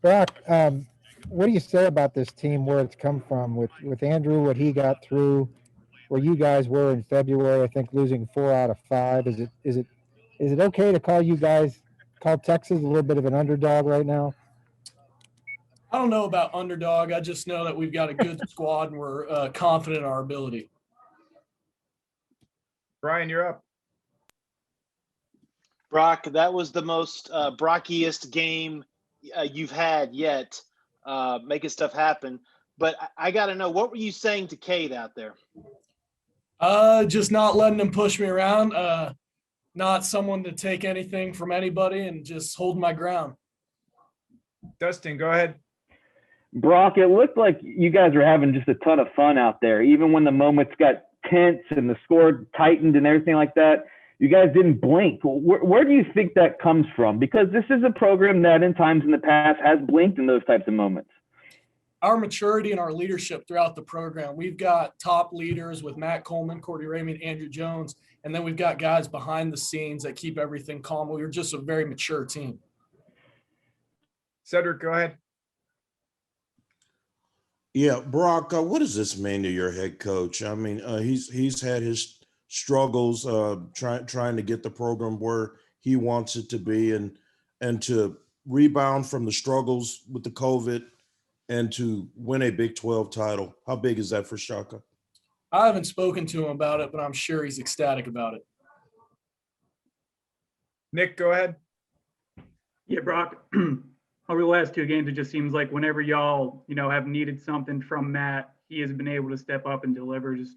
Brock, what do you say about this team, where it's come from with Andrew, what he got through, where you guys were in February? I think losing 4 out of 5. Is it okay to call Texas a little bit of an underdog right now? I don't know about underdog. I just know that we've got a good squad and we're confident in our ability. Brian, you're up. Brock, that was the most Brockiest game you've had yet, making stuff happen. But I got to know, what were you saying to Cade out there? Just not letting him push me around. Not someone to take anything from anybody, and just holding my ground. Dustin, go ahead. Brock, it looked like you guys were having just a ton of fun out there, even when the moments got tense and the score tightened and everything like that. You guys didn't blink. Where do you think that comes from? Because this is a program that in times in the past has blinked in those types of moments. Our maturity and our leadership throughout the program. We've got top leaders with Matt Coleman, Cordy Raymond, Andrew Jones, and then we've got guys behind the scenes that keep everything calm. We're just a very mature team. Cedric, go ahead. Yeah, Brock, what does this mean to your head coach? I mean, he's had his struggles trying to get the program where he wants it to be, and to rebound from the struggles with the COVID and to win a Big 12 title. How big is that for Shaka? I haven't spoken to him about it, but I'm sure he's ecstatic about it. Nick, go ahead. Yeah, Brock, over the last 2 games, it just seems like whenever y'all, have needed something from Matt, he has been able to step up and deliver. Just,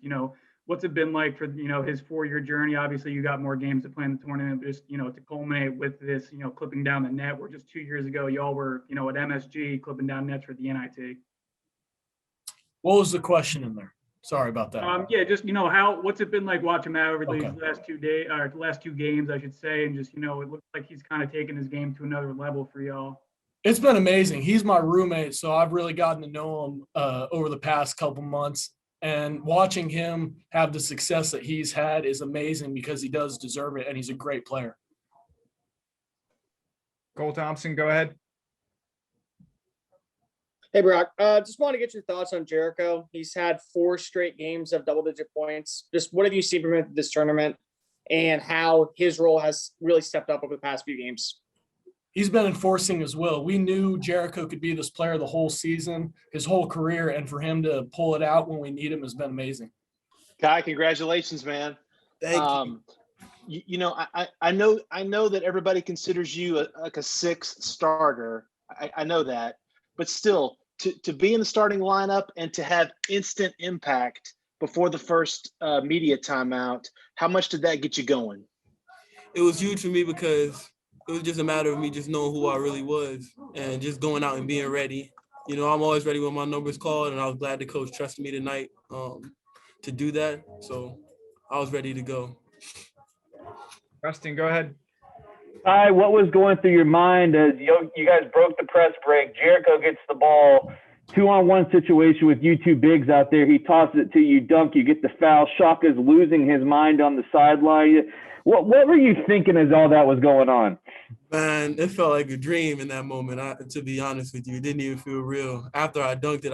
what's it been like for, his 4-year journey? Obviously, you got more games to play in the tournament, but just, to culminate with this, clipping down the net, where just 2 years ago, y'all were, at MSG clipping down nets for the NIT. What was the question in there? Sorry about that. Yeah, just, what's it been like watching Matt over these last 2 games, I should say, and just, it looks like he's kind of taken his game to another level for y'all. It's been amazing. He's my roommate, so I've really gotten to know him over the past couple months. And watching him have the success that he's had is amazing, because he does deserve it, and he's a great player. Cole Thompson, go ahead. Hey, Brock, just want to get your thoughts on Jericho. He's had 4 straight games of double-digit points. Just what have you seen from him this tournament, and how his role has really stepped up over the past few games? He's been enforcing as well. We knew Jericho could be this player the whole season, his whole career, and for him to pull it out when we need him has been amazing. Kai, congratulations, man. Thank you. I know that everybody considers you a 6th starter. I know that, but still, to be in the starting lineup and to have instant impact before the first media timeout, how much did that get you going? It was huge for me, because it was just a matter of me just knowing who I really was and just going out and being ready. I'm always ready when my number's called, and I was glad the coach trusted me tonight to do that. So I was ready to go. Justin, go ahead. Hi, what was going through your mind as you guys broke the press break? Jericho gets the ball, 2-on-1 situation with you 2 bigs out there. He tosses it to you, dunk, you get the foul. Shaka's losing his mind on the sideline. What were you thinking as all that was going on? Man, it felt like a dream in that moment. To be honest with you, it didn't even feel real. After I dunked it,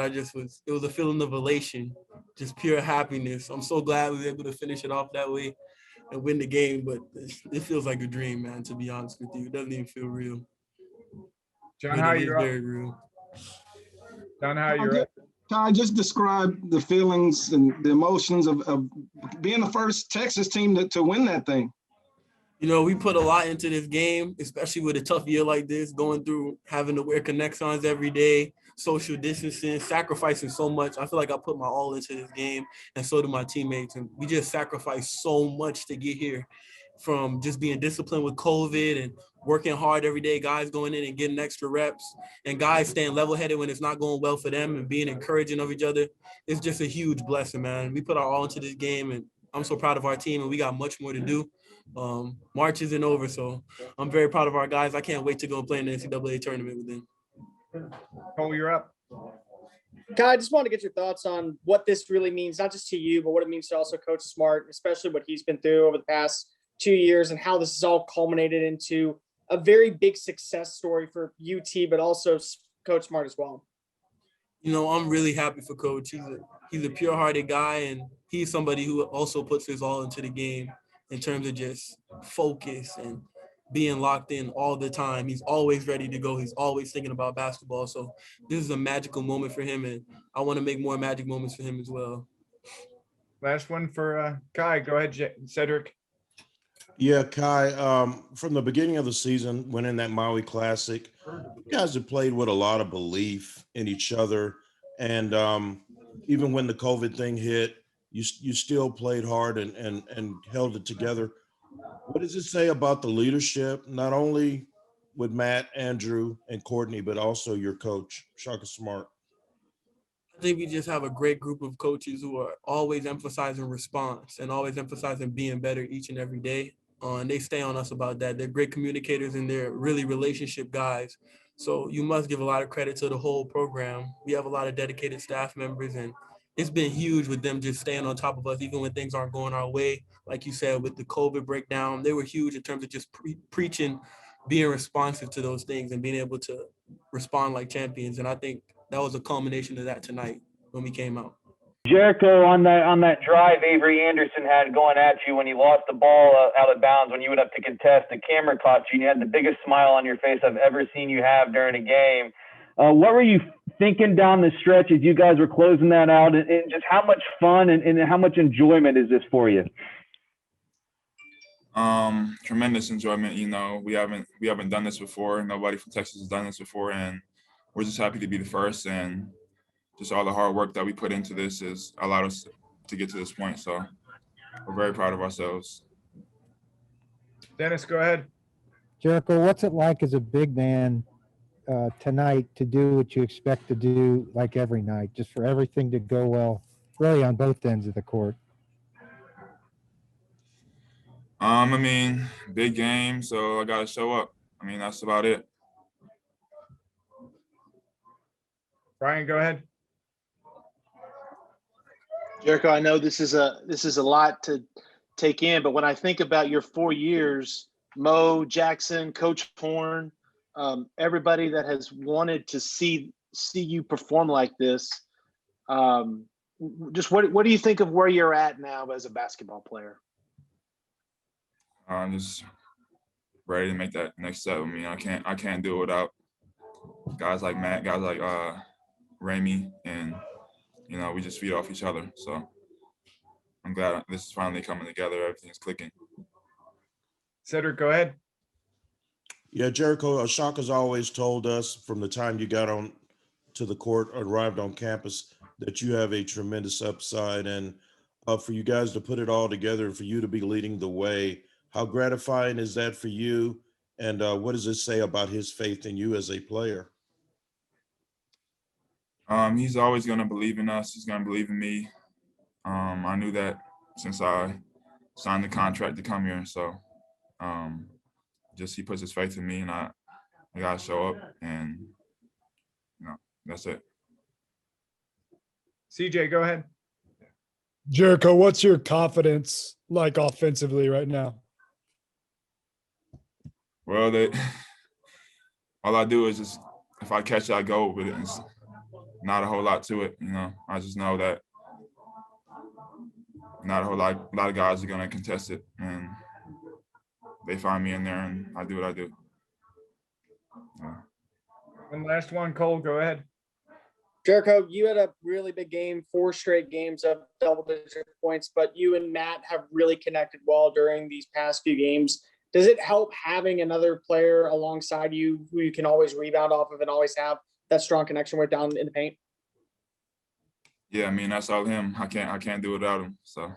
it was a feeling of elation, just pure happiness. I'm so glad we were able to finish it off that way and win the game, but it feels like a dream, man, to be honest with you. It doesn't even feel real. John, how you're up? Very real. John, how you're up? Can I just describe the feelings and the emotions of being the first Texas team to win that thing? We put a lot into this game, especially with a tough year like this, going through having to wear connections every day, social distancing, sacrificing so much. I feel like I put my all into this game, and so do my teammates. And we just sacrificed so much to get here, from just being disciplined with COVID and working hard every day, guys going in and getting extra reps, and guys staying level-headed when it's not going well for them and being encouraging of each other. It's just a huge blessing, man. We put our all into this game, and I'm so proud of our team, and we got much more to do. March isn't over, so I'm very proud of our guys. I can't wait to go play in the NCAA tournament with them. Cole, you're up. Kai, I just want to get your thoughts on what this really means, not just to you, but what it means to also Coach Smart, especially what he's been through over the past 2 years, and how this has all culminated into a very big success story for UT, but also Coach Smart as well. You know, I'm really happy for Coach. He's a pure-hearted guy, and he's somebody who also puts his all into the game in terms of just focus and being locked in all the time. He's always ready to go. He's always thinking about basketball. So this is a magical moment for him, and I want to make more magic moments for him as well. Last one for Kai. Go ahead, Cedric. Yeah, Kai, from the beginning of the season, winning that Maui Classic, you guys have played with a lot of belief in each other. And even when the COVID thing hit, you still played hard and held it together. What does it say about the leadership, not only with Matt, Andrew, and Courtney, but also your coach, Shaka Smart? I think we just have a great group of coaches who are always emphasizing response and always emphasizing being better each and every day. And they stay on us about that. They're great communicators and they're really relationship guys. So you must give a lot of credit to the whole program. We have a lot of dedicated staff members, and it's been huge with them just staying on top of us, even when things aren't going our way. Like you said, with the COVID breakdown, they were huge in terms of just preaching, being responsive to those things and being able to respond like champions. And I think that was a culmination of that tonight when we came out. Jericho, on that drive Avery Anderson had going at you when you lost the ball out of bounds, when you went up to contest, the camera caught you and you had the biggest smile on your face I've ever seen you have during a game. What were you thinking down the stretch as you guys were closing that out, and just how much fun and how much enjoyment is this for you? Tremendous enjoyment. You know, we haven't done this before. Nobody from Texas has done this before, and we're just happy to be the first, and just all the hard work that we put into this has allowed us to get to this point. So we're very proud of ourselves. Dennis, go ahead. Jericho, what's it like as a big man tonight to do what you expect to do like every night, just for everything to go well, really on both ends of the court? I mean, big game, so I got to show up. I mean, that's about it. Brian, go ahead. Jericho, I know this is a lot to take in, but when I think about your 4 years, Mo, Jackson, Coach Horn, everybody that has wanted to see you perform like this, just what do you think of where you're at now as a basketball player? I'm just ready to make that next step. I mean, I can't do it without guys like Matt, guys like Ramey, and you know, we just feed off each other. So I'm glad this is finally coming together. Everything's clicking. Cedric, go ahead. Yeah, Jericho, Shaka's always told us from the time you got on to the court, arrived on campus, that you have a tremendous upside. And for you guys to put it all together and for you to be leading the way, how gratifying is that for you? And what does it say about his faith in you as a player? He's always going to believe in us. He's going to believe in me. I knew that since I signed the contract to come here. So just he puts his faith in me, and I got to show up, and you know, that's it. CJ, go ahead. Jericho, what's your confidence like offensively right now? Well, all I do is just, if I catch it, I go with it. It's not a whole lot to it, you know. I just know that not a lot of guys are going to contest it, and they find me in there, and I do what I do. And last one, Cole, go ahead. Jericho, you had a really big game, 4 straight games of double-digit points, but you and Matt have really connected well during these past few games. Does it help having another player alongside you who you can always rebound off of and always have that strong connection with down in the paint? Yeah, I mean, that's all him. I can't do it without him. So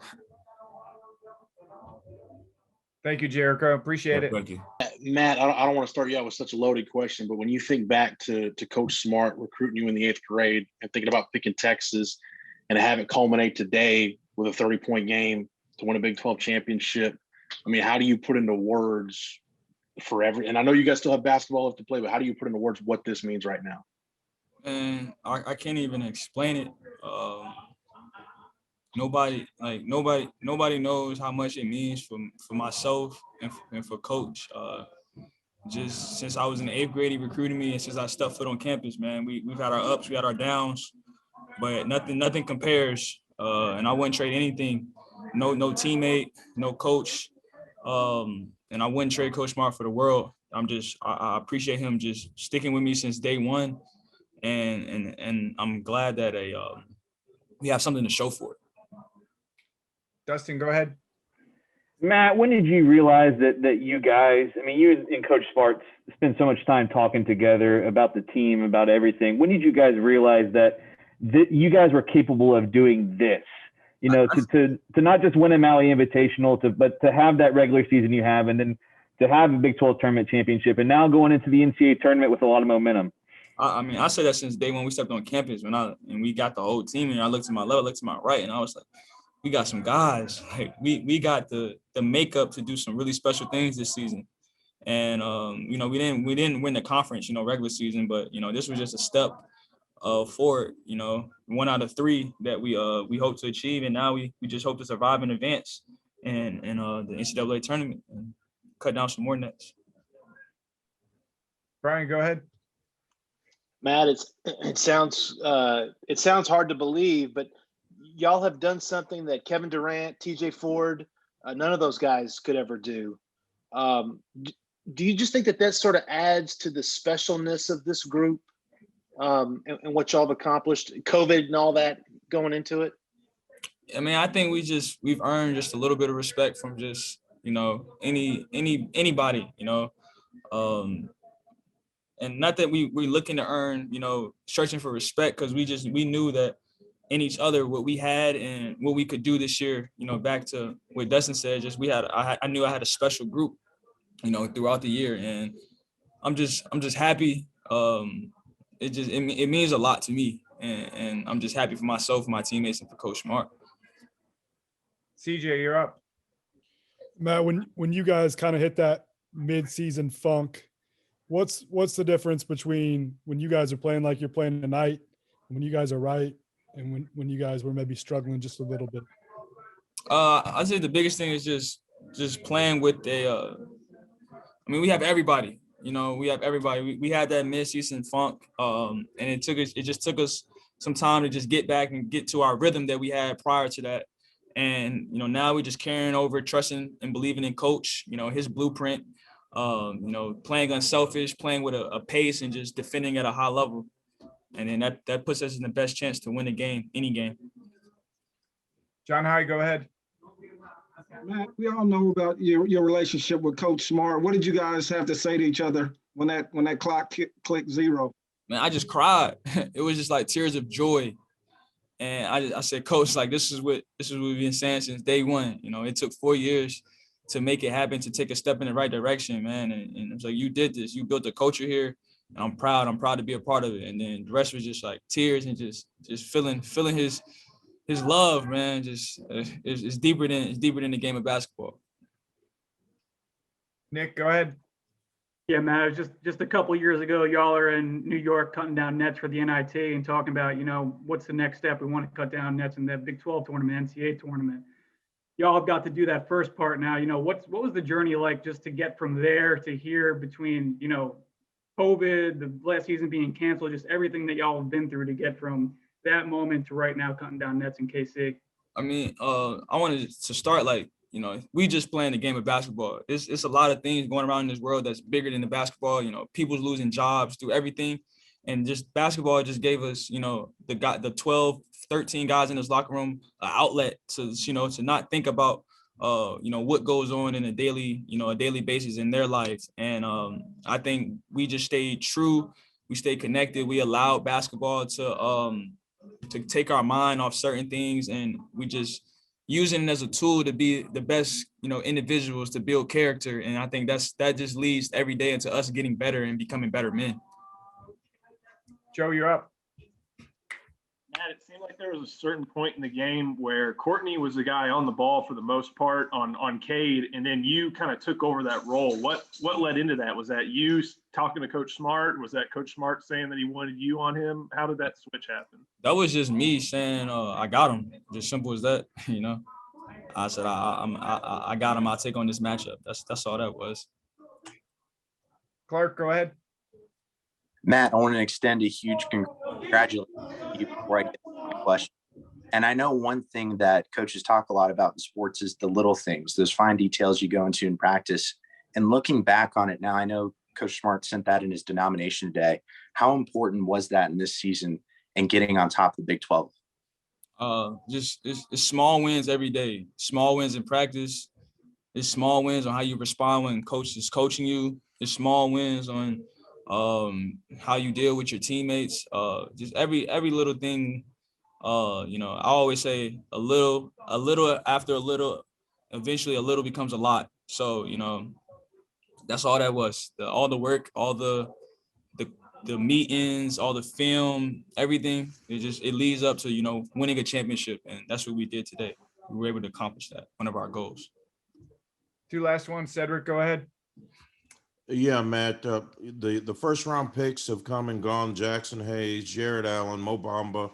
thank you, Jericho. Appreciate it. Thank you. Matt, I don't want to start you out with such a loaded question, but when you think back to Coach Smart recruiting you in the 8th grade and thinking about picking Texas and have it culminate today with a 30-point game to win a Big 12 championship, I mean, how do you put into words and I know you guys still have basketball left to play, but how do you put into words what this means right now? And I can't even explain it. Nobody knows how much it means for myself and for Coach. just since I was in the 8th grade, he recruited me, and since I stepped foot on campus, man, we've had our ups, we had our downs, but nothing compares. And I wouldn't trade anything. No teammate, no coach, and I wouldn't trade Coach Smart for the world. I appreciate him just sticking with me since day one, and I'm glad that we have something to show for it. Dustin, go ahead. Matt, when did you realize that you guys, I mean, you and Coach Smart spend so much time talking together about the team, about everything. When did you guys realize that you guys were capable of doing this? You know, to not just win a Maui Invitational, but to have that regular season you have, and then to have a Big 12 tournament championship, and now going into the NCAA tournament with a lot of momentum. I mean, I said that since day one we stepped on campus and we got the whole team, and I looked to my left, I looked to my right, and I was like, we got some guys. Like we got the makeup to do some really special things this season. And you know, we didn't win the conference, you know, regular season, but you know, this was just a step forward, you know, 1 out of 3 that we hope to achieve, and now we just hope to survive and advance in the NCAA tournament and cut down some more nets. Brian, go ahead. Matt, it sounds hard to believe, but y'all have done something that Kevin Durant, TJ Ford, none of those guys could ever do. Do you just think that sort of adds to the specialness of this group, and what y'all have accomplished, COVID and all that going into it? I mean, I think we've earned just a little bit of respect from just, you know, anybody, you know, and not that we're looking to earn, you know, searching for respect, because we knew that in each other what we had and what we could do this year. You know, back to what Dustin said, just I knew I had a special group, you know, throughout the year, and I'm just happy. It means a lot to me, and I'm just happy for myself, for my teammates, and for Coach Smart. CJ, you're up. Matt, when you guys kind of hit that mid-season funk, what's the difference between when you guys are playing like you're playing tonight, and when you guys are right, and when you guys were maybe struggling just a little bit? I'd say the biggest thing is just playing with I mean, we have everybody. You know, we have everybody. We had that mid-season funk, and it just took us some time to just get back and get to our rhythm that we had prior to that. And you know, now we're just carrying over, trusting and believing in Coach. You know, his blueprint. You know, playing unselfish, playing with a pace, and just defending at a high level. And then that puts us in the best chance to win a game, any game. John High, go ahead. Matt, we all know about your relationship with Coach Smart. What did you guys have to say to each other when that clock clicked 0? Man, I just cried. It was just like tears of joy. And I said, Coach, like this is what we've been saying since day one. You know, it took 4 years to make it happen, to take a step in the right direction, man. And it's like, you did this. You built a culture here. And I'm proud to be a part of it. And then the rest was just like tears and just feeling his love, man. Just it's deeper than the game of basketball. Nick, go ahead. Yeah, Matt, it was just a couple years ago, y'all are in New York cutting down nets for the NIT and talking about, you know, what's the next step? We want to cut down nets in that Big 12 tournament, NCAA tournament. Y'all have got to do that first part now. You know, what was the journey like just to get from there to here, between, you know, COVID, the last season being canceled, just everything that y'all have been through to get from that moment to right now cutting down nets in KC? I mean, I wanted to start like, you know, we just playing the game of basketball. It's a lot of things going around in this world that's bigger than the basketball. You know, people's losing jobs through everything. And just basketball just gave us, you know, the 12, 13 guys in this locker room an outlet to, you know, to not think about, you know, what goes on in a daily basis in their lives. And I think we just stayed true. We stayed connected. We allowed basketball to take our mind off certain things, and we just using it as a tool to be the best, you know, individuals, to build character. And I think that just leads every day into us getting better and becoming better men. Joe, you're up. Matt, it seemed like there was a certain point in the game where Courtney was the guy on the ball for the most part on Cade, and then you kind of took over that role. What led into that? Was that you talking to Coach Smart? Was that Coach Smart saying that he wanted you on him? How did that switch happen? That was just me saying, I got him. Just simple as that, you know. I said, I got him. I'll take on this matchup. That's all that was. Clark, go ahead. Matt, I want to extend a huge congratulations to you before I get to my question. And I know one thing that coaches talk a lot about in sports is the little things, those fine details you go into in practice. And looking back on it now, I know Coach Smart sent that in his denomination today. How important was that in this season and getting on top of the Big 12? Just it's small wins every day. Small wins in practice. It's small wins on how you respond when coach is coaching you. It's small wins on how you deal with your teammates. Just every little thing. I always say a little after a little, eventually a little becomes a lot. So, that's all that was. All the work, all the meetings, all the film, everything. It leads up to, winning a championship. And that's what we did today. We were able to accomplish that. One of our goals. 2 last ones. Cedric, go ahead. Yeah, Matt. The first round picks have come and gone. Jackson Hayes, Jared Allen, Mo Bamba.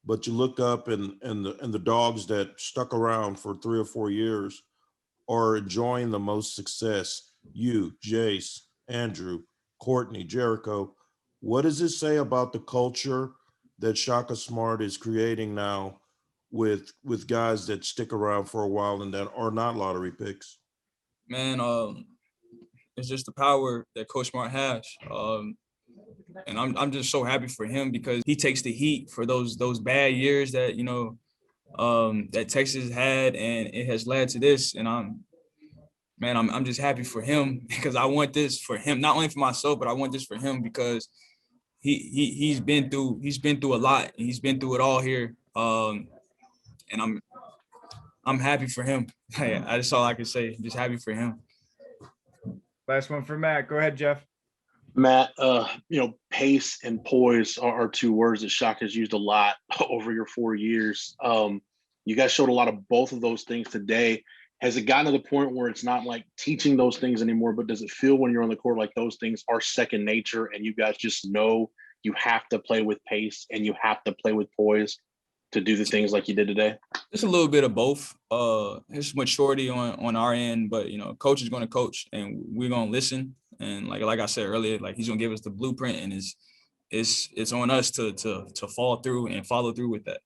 But you look up and the dogs that stuck around for 3 or 4 years are enjoying the most success. You, Jace, Andrew, Courtney, Jericho. What does it say about the culture that Shaka Smart is creating now with guys that stick around for a while and that are not lottery picks? Man, it's just the power that Coach Smart has. And I'm just so happy for him because he takes the heat for those bad years that, that Texas had, and it has led to this. And I'm just happy for him because I want this for him, not only for myself, but I want this for him because he's been through a lot. And he's been through it all here. And I'm happy for him. That's all I can say. Just happy for him. Last one for Matt. Go ahead, Jeff. Matt, pace and poise are 2 words that Shaka has used a lot over your 4 years. You guys showed a lot of both of those things today. Has it gotten to the point where it's not like teaching those things anymore, but does it feel when you're on the court like those things are second nature and you guys just know you have to play with pace and you have to play with poise to do the things like you did today? It's a little bit of both. It's maturity on our end, but coach is going to coach and we're going to listen. And like I said earlier, like he's going to give us the blueprint, and it's on us to fall through and follow through with that.